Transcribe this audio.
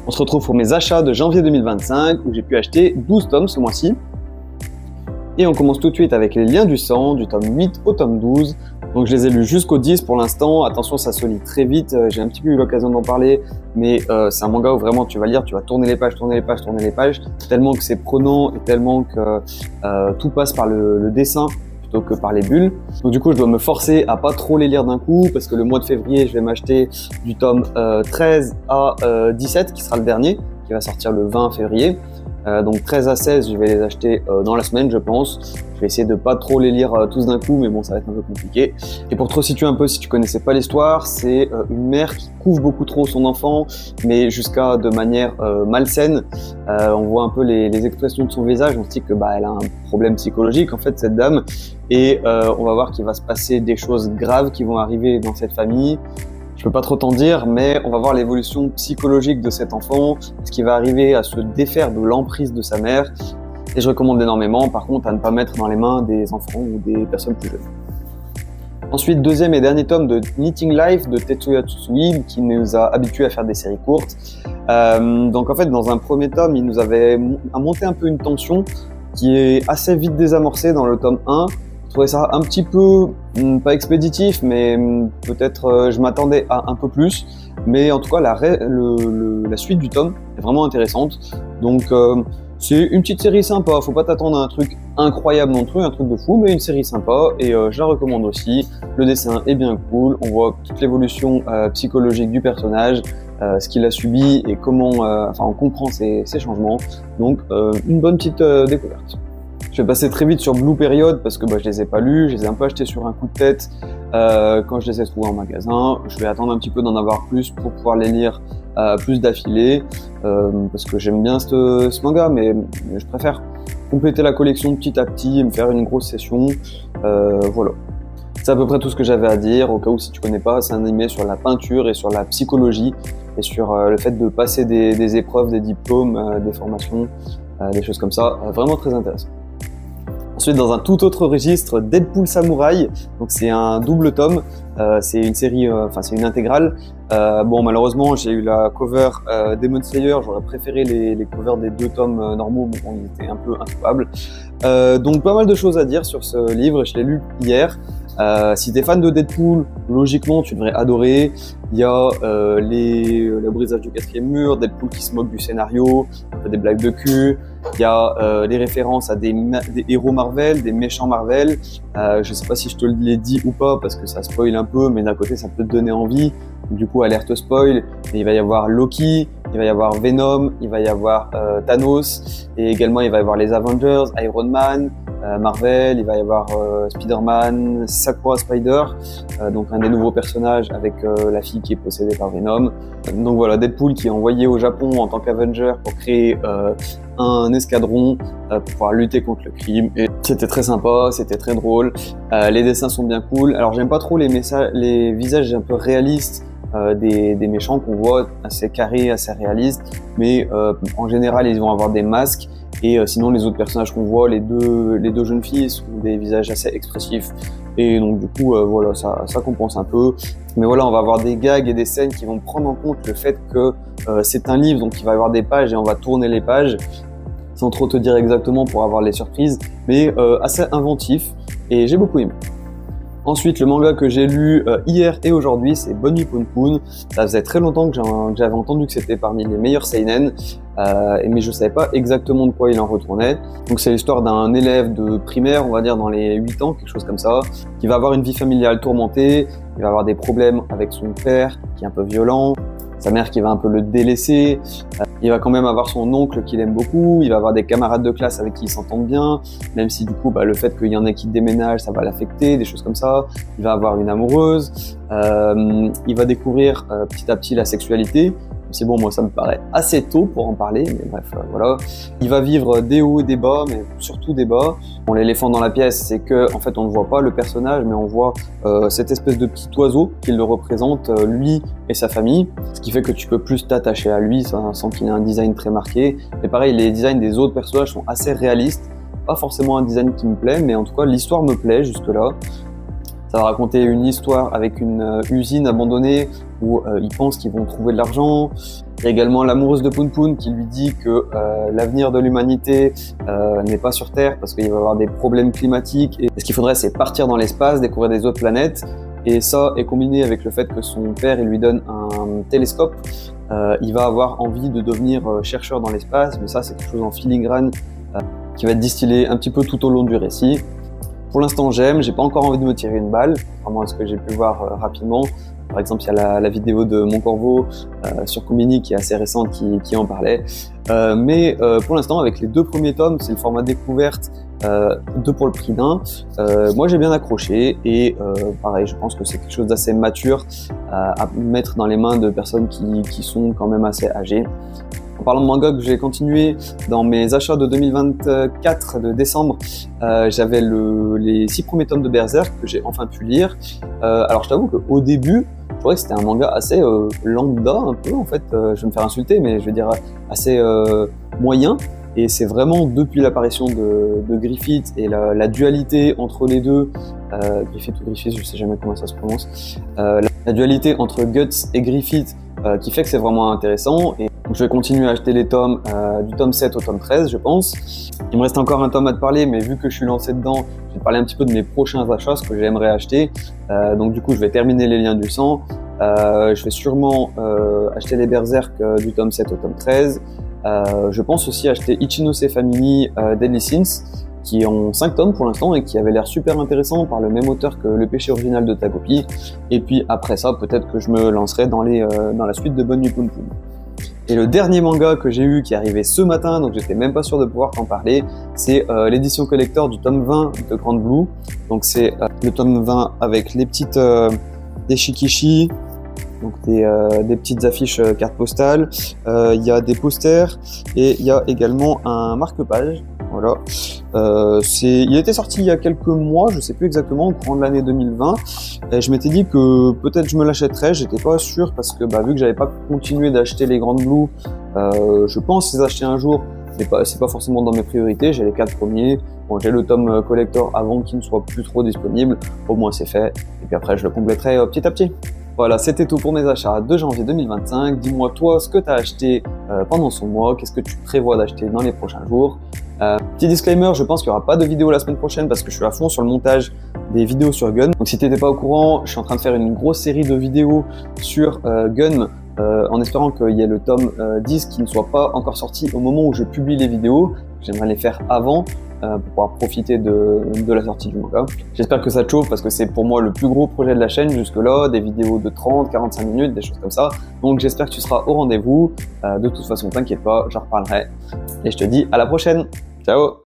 On se retrouve pour mes achats de janvier 2025 où j'ai pu acheter 12 tomes ce mois-ci. Et on commence tout de suite avec les liens du sang, du tome 8 au tome 12. Donc je les ai lus jusqu'au 10 pour l'instant. Attention, ça se lit très vite. J'ai un petit peu eu l'occasion d'en parler, mais c'est un manga où vraiment tu vas lire, tu vas tourner les pages, tourner les pages, tourner les pages, tellement que c'est prenant et tellement que tout passe par le dessin plutôt que par les bulles. Donc du coup, je dois me forcer à pas trop les lire d'un coup parce que le mois de février, je vais m'acheter du tome 13 à 17 qui sera le dernier, qui va sortir le 20 février. Donc 13 à 16, je vais les acheter dans la semaine, je pense. Je vais essayer de pas trop les lire tous d'un coup, mais bon, ça va être un peu compliqué. Et pour te resituer un peu, si tu connaissais pas l'histoire, c'est une mère qui couvre beaucoup trop son enfant, mais jusqu'à de manière malsaine. On voit un peu les expressions de son visage, on se dit que elle a un problème psychologique en fait, cette dame. Et on va voir qu'il va se passer des choses graves qui vont arriver dans cette famille. Je peux pas trop t'en dire, mais on va voir l'évolution psychologique de cet enfant, ce qui va arriver à se défaire de l'emprise de sa mère. Et je recommande énormément, par contre, à ne pas mettre dans les mains des enfants ou des personnes plus jeunes. Ensuite, deuxième et dernier tome de Knitting Life de Tetsuya Tsutsui, qui nous a habitués à faire des séries courtes. Donc en fait, dans un premier tome, il nous avait monté un peu une tension qui est assez vite désamorcée dans le tome 1. Je trouvais ça un petit peu, pas expéditif, mais peut-être je m'attendais à un peu plus. Mais en tout cas, la suite du tome est vraiment intéressante. Donc c'est une petite série sympa, faut pas t'attendre à un truc incroyable non plus, un truc de fou, mais une série sympa et je la recommande aussi. Le dessin est bien cool, on voit toute l'évolution psychologique du personnage, ce qu'il a subi et comment, on comprend ses changements. Donc une bonne petite découverte. Je vais passer très vite sur Blue Period parce que je les ai pas lus, je les ai un peu achetés sur un coup de tête quand je les ai trouvés en magasin. Je vais attendre un petit peu d'en avoir plus pour pouvoir les lire plus d'affilée parce que j'aime bien ce manga, mais je préfère compléter la collection petit à petit et me faire une grosse session. Voilà. C'est à peu près tout ce que j'avais à dire. Au cas où si tu connais pas, c'est un animé sur la peinture et sur la psychologie et sur le fait de passer des épreuves, des diplômes, des formations, des choses comme ça. Vraiment très intéressant. Ensuite, dans un tout autre registre, Deadpool Samurai. Donc c'est un double tome, c'est une série, c'est une intégrale. Malheureusement, j'ai eu la cover Demon Slayer. J'aurais préféré les covers des deux tomes normaux, mais bon, ils étaient un peu introuvables. Donc pas mal de choses à dire sur ce livre. Je l'ai lu hier. Si t'es fan de Deadpool, logiquement tu devrais adorer. Il y a le brisage du quatrième mur, Deadpool qui se moque du scénario, un peu des blagues de cul. Il y a les références à des héros Marvel, des méchants Marvel. Je sais pas si je te l'ai dit ou pas parce que ça spoil un peu, mais d'un côté ça peut te donner envie. Du coup, alerte spoil. Mais il va y avoir Loki, il va y avoir Venom, il va y avoir Thanos, et également il va y avoir les Avengers, Iron Man, Marvel, il va y avoir Spider-Man, Sakura Spider, donc un des nouveaux personnages avec la fille qui est possédée par Venom. Donc voilà, Deadpool qui est envoyé au Japon en tant qu'Avenger pour créer un escadron pour pouvoir lutter contre le crime. Et c'était très sympa, c'était très drôle. Les dessins sont bien cool. Alors j'aime pas trop les visages un peu réalistes des méchants qu'on voit, assez carrés, assez réalistes, mais en général ils vont avoir des masques. Et sinon les autres personnages qu'on voit, les deux jeunes filles, ont des visages assez expressifs. Et donc du coup voilà, ça compense un peu. Mais voilà, on va avoir des gags et des scènes qui vont prendre en compte le fait que c'est un livre, donc il va y avoir des pages et on va tourner les pages sans trop te dire exactement pour avoir les surprises, mais assez inventif et j'ai beaucoup aimé. Ensuite, le manga que j'ai lu hier et aujourd'hui, c'est Bunny Pon Pon. Ça faisait très longtemps que j'avais entendu que c'était parmi les meilleurs seinen, mais je savais pas exactement de quoi il en retournait. Donc c'est l'histoire d'un élève de primaire, on va dire dans les 8 ans, quelque chose comme ça, qui va avoir une vie familiale tourmentée, il va avoir des problèmes avec son père, qui est un peu violent, sa mère qui va un peu le délaisser, il va quand même avoir son oncle qu'il aime beaucoup, il va avoir des camarades de classe avec qui il s'entend bien, même si du coup le fait qu'il y en ait qui déménagent, ça va l'affecter, des choses comme ça. Il va avoir une amoureuse, il va découvrir petit à petit la sexualité. C'est bon, moi ça me paraît assez tôt pour en parler, mais bref, voilà. Il va vivre des hauts et des bas, mais surtout des bas. Bon, l'éléphant dans la pièce, c'est que en fait on ne voit pas le personnage, mais on voit cette espèce de petit oiseau qui le représente, lui et sa famille, ce qui fait que tu peux plus t'attacher à lui sans qu'il ait un design très marqué. Et pareil, les designs des autres personnages sont assez réalistes, pas forcément un design qui me plaît, mais en tout cas l'histoire me plaît jusque-là. Ça va raconter une histoire avec une usine abandonnée où ils pensent qu'ils vont trouver de l'argent. Il y a également l'amoureuse de Poun Poun qui lui dit que l'avenir de l'humanité n'est pas sur Terre parce qu'il va y avoir des problèmes climatiques et ce qu'il faudrait c'est partir dans l'espace, découvrir des autres planètes. Et ça est combiné avec le fait que son père il lui donne un télescope. Il va avoir envie de devenir chercheur dans l'espace, mais ça c'est quelque chose en filigrane qui va être distillé un petit peu tout au long du récit. Pour l'instant j'aime, j'ai pas encore envie de me tirer une balle, vraiment à ce que j'ai pu voir rapidement. Par exemple, il y a la vidéo de Mon Corvo sur Combini qui est assez récente qui en parlait. Mais pour l'instant, avec les 2 premiers tomes, c'est le format découverte, 2 pour le prix d'un. Moi, j'ai bien accroché et pareil, je pense que c'est quelque chose d'assez mature à mettre dans les mains de personnes qui sont quand même assez âgées. En parlant de manga que j'ai continué dans mes achats de 2024 de décembre, j'avais les 6 premiers tomes de Berserk que j'ai enfin pu lire. Alors je t'avoue qu'au début, je trouvais que c'était un manga assez lambda un peu en fait, je vais me faire insulter mais je veux dire assez moyen. Et c'est vraiment depuis l'apparition de Griffith et la dualité entre les deux, Griffith ou Griffith, je sais jamais comment ça se prononce, la dualité entre Guts et Griffith qui fait que c'est vraiment intéressant. Et donc je vais continuer à acheter les tomes du tome 7 au tome 13 je pense. Il me reste encore un tome à te parler mais vu que je suis lancé dedans, je vais te parler un petit peu de mes prochains achats, ce que j'aimerais acheter. Donc du coup je vais terminer les liens du sang. Je vais sûrement acheter les Berserk du tome 7 au tome 13. Je pense aussi acheter Ichinose Family Deadly Sins qui ont 5 tomes pour l'instant et qui avait l'air super intéressant par le même auteur que Le Péché Original de Tagopi. Et puis après ça, peut-être que je me lancerai dans la suite de Bonne Nuit Poun Poun. Et le dernier manga que j'ai eu qui est arrivé ce matin, donc j'étais même pas sûr de pouvoir t'en parler, c'est l'édition collector du tome 20 de Grand Blue. Donc c'est le tome 20 avec les petites des shikishi, donc des petites affiches cartes postales, il y a des posters et il y a également un marque-page. Voilà, il était sorti il y a quelques mois, je sais plus exactement, au courant de l'année 2020. Et je m'étais dit que peut-être je me l'achèterais, j'étais pas sûr parce que vu que j'avais pas continué d'acheter les Grand Blue, je pense les acheter un jour, mais c'est pas forcément dans mes priorités. J'ai les 4 premiers, bon, j'ai le tome collector avant qu'il ne soit plus trop disponible, au moins c'est fait, et puis après je le compléterai petit à petit. Voilà, c'était tout pour mes achats de janvier 2025. Dis-moi toi ce que tu as acheté pendant ce mois, qu'est-ce que tu prévois d'acheter dans les prochains jours. Petit disclaimer, je pense qu'il n'y aura pas de vidéo la semaine prochaine parce que je suis à fond sur le montage des vidéos sur Gun. Donc si tu n'étais pas au courant, je suis en train de faire une grosse série de vidéos sur Gun en espérant qu'il y ait le tome 10 qui ne soit pas encore sorti au moment où je publie les vidéos. J'aimerais les faire avant pour pouvoir profiter de la sortie du manga. J'espère que ça te chauffe parce que c'est pour moi le plus gros projet de la chaîne jusque-là, des vidéos de 30-45 minutes, des choses comme ça. Donc j'espère que tu seras au rendez-vous. De toute façon, t'inquiète pas, j'en reparlerai. Et je te dis à la prochaine. Ciao!